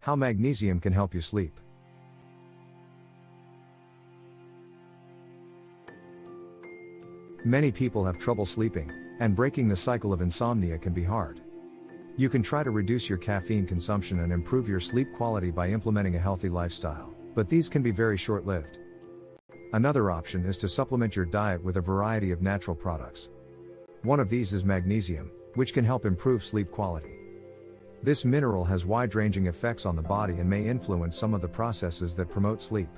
How magnesium can help you sleep. Many people have trouble sleeping, and breaking the cycle of insomnia can be hard. You can try to reduce your caffeine consumption and improve your sleep quality by implementing a healthy lifestyle, but these can be very short-lived. Another option is to supplement your diet with a variety of natural products. One of these is magnesium, which can help improve sleep quality. This mineral has wide-ranging effects on the body and may influence some of the processes that promote sleep.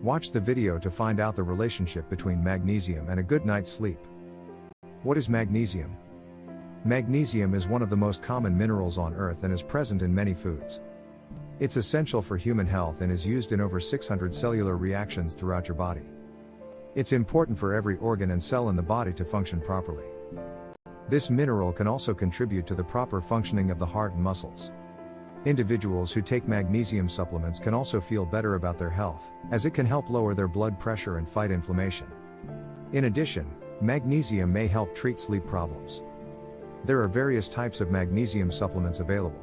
Watch the video to find out the relationship between magnesium and a good night's sleep. What is magnesium? Magnesium is one of the most common minerals on Earth and is present in many foods. It's essential for human health and is used in over 600 cellular reactions throughout your body. It's important for every organ and cell in the body to function properly. This mineral can also contribute to the proper functioning of the heart and muscles. Individuals who take magnesium supplements can also feel better about their health, as it can help lower their blood pressure and fight inflammation. In addition, magnesium may help treat sleep problems. There are various types of magnesium supplements available.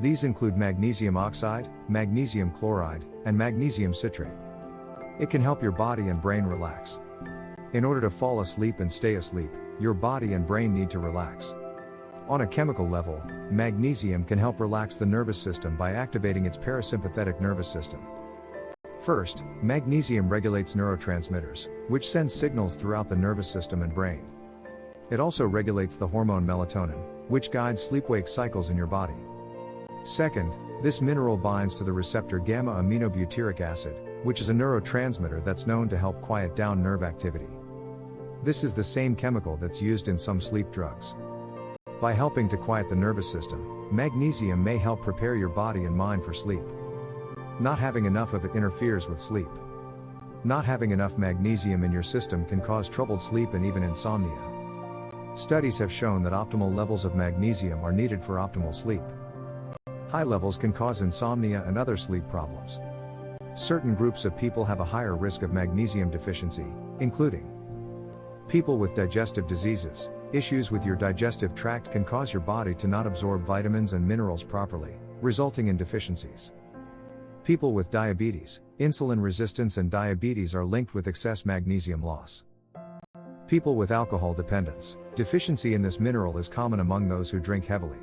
These include magnesium oxide, magnesium chloride, and magnesium citrate. It can help your body and brain relax. In order to fall asleep and stay asleep, your body and brain need to relax. On a chemical level, magnesium can help relax the nervous system by activating its parasympathetic nervous system. First, magnesium regulates neurotransmitters, which send signals throughout the nervous system and brain. It also regulates the hormone melatonin, which guides sleep-wake cycles in your body. Second, this mineral binds to the receptor gamma-aminobutyric acid, which is a neurotransmitter that's known to help quiet down nerve activity. This is the same chemical that's used in some sleep drugs. By helping to quiet the nervous system, magnesium may help prepare your body and mind for sleep. Not having enough of it interferes with sleep. Not having enough magnesium in your system can cause troubled sleep and even insomnia. Studies have shown that optimal levels of magnesium are needed for optimal sleep. High levels can cause insomnia and other sleep problems. Certain groups of people have a higher risk of magnesium deficiency, including people with digestive diseases. Issues with your digestive tract can cause your body to not absorb vitamins and minerals properly, resulting in deficiencies. People with diabetes, insulin resistance and diabetes are linked with excess magnesium loss. People with alcohol dependence, deficiency in this mineral is common among those who drink heavily.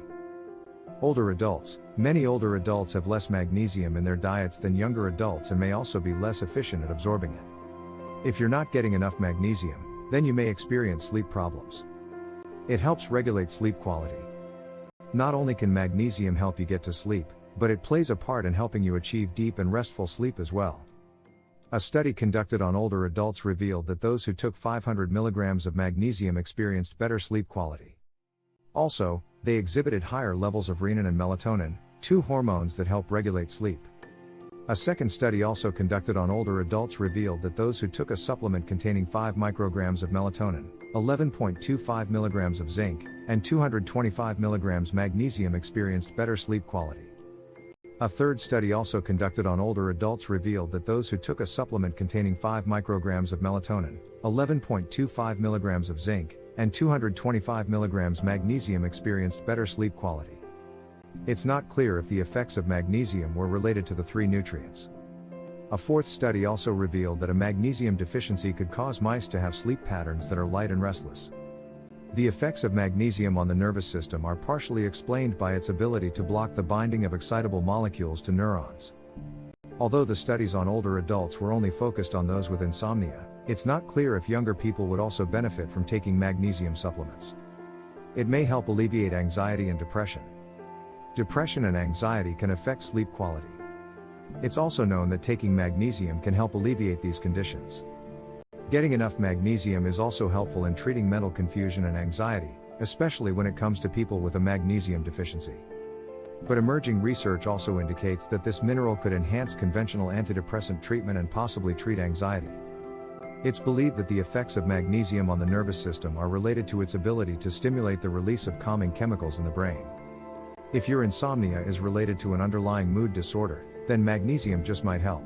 Older adults, many older adults have less magnesium in their diets than younger adults and may also be less efficient at absorbing it. If you're not getting enough magnesium, then you may experience sleep problems. It helps regulate sleep quality. Not only can magnesium help you get to sleep, but it plays a part in helping you achieve deep and restful sleep as well. A study conducted on older adults revealed that those who took 500 milligrams of magnesium experienced better sleep quality. Also, they exhibited higher levels of renin and melatonin, two hormones that help regulate sleep. A second study also conducted on older adults revealed that those who took a supplement containing 5 micrograms of melatonin, 11.25 milligrams of zinc, and 225 milligrams magnesium experienced better sleep quality. A third study also conducted on older adults revealed that those who took a supplement containing 5 micrograms of melatonin, 11.25 milligrams of zinc, and 225 milligrams magnesium experienced better sleep quality. It's not clear if the effects of magnesium were related to the three nutrients. A fourth study also revealed that a magnesium deficiency could cause mice to have sleep patterns that are light and restless. The effects of magnesium on the nervous system are partially explained by its ability to block the binding of excitable molecules to neurons. Although the studies on older adults were only focused on those with insomnia, it's not clear if younger people would also benefit from taking magnesium supplements. It may help alleviate anxiety and depression. Depression and anxiety can affect sleep quality. It's also known that taking magnesium can help alleviate these conditions. Getting enough magnesium is also helpful in treating mental confusion and anxiety, especially when it comes to people with a magnesium deficiency. But emerging research also indicates that this mineral could enhance conventional antidepressant treatment and possibly treat anxiety. It's believed that the effects of magnesium on the nervous system are related to its ability to stimulate the release of calming chemicals in the brain. If your insomnia is related to an underlying mood disorder, then magnesium just might help.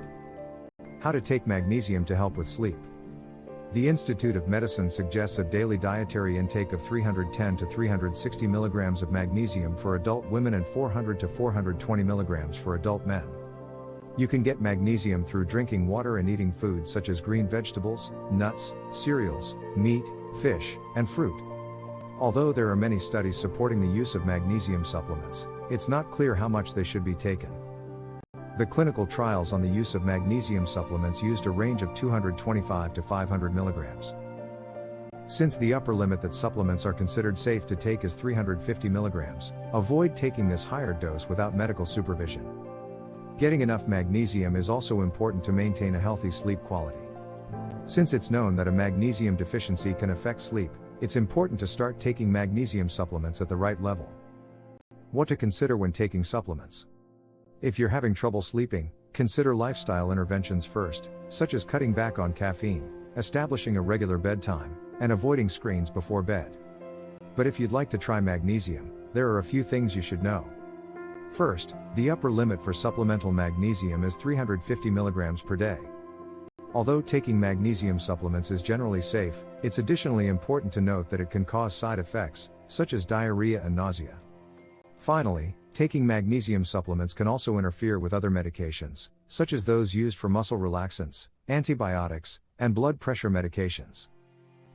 How to take magnesium to help with sleep. The Institute of Medicine suggests a daily dietary intake of 310 to 360 mg of magnesium for adult women and 400 to 420 mg for adult men. You can get magnesium through drinking water and eating foods such as green vegetables, nuts, cereals, meat, fish, and fruit. Although there are many studies supporting the use of magnesium supplements, it's not clear how much they should be taken. The clinical trials on the use of magnesium supplements used a range of 225 to 500 mg. Since the upper limit that supplements are considered safe to take is 350 mg, avoid taking this higher dose without medical supervision. Getting enough magnesium is also important to maintain a healthy sleep quality. Since it's known that a magnesium deficiency can affect sleep, it's important to start taking magnesium supplements at the right level. What to consider when taking supplements? If you're having trouble sleeping, consider lifestyle interventions first, such as cutting back on caffeine, establishing a regular bedtime, and avoiding screens before bed. But if you'd like to try magnesium, there are a few things you should know. First, the upper limit for supplemental magnesium is 350 mg per day. Although taking magnesium supplements is generally safe, it's additionally important to note that it can cause side effects, such as diarrhea and nausea. Finally, taking magnesium supplements can also interfere with other medications, such as those used for muscle relaxants, antibiotics, and blood pressure medications.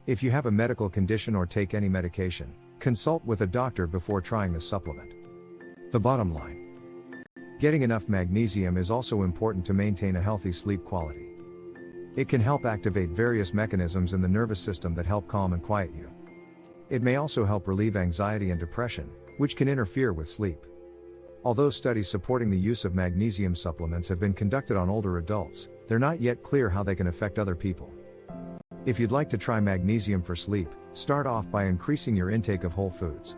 If you have a medical condition or take any medication, consult with a doctor before trying this supplement. The bottom line: getting enough magnesium is also important to maintain a healthy sleep quality. It can help activate various mechanisms in the nervous system that help calm and quiet you. It may also help relieve anxiety and depression, which can interfere with sleep. Although studies supporting the use of magnesium supplements have been conducted on older adults, they're not yet clear how they can affect other people. If you'd like to try magnesium for sleep, start off by increasing your intake of whole foods.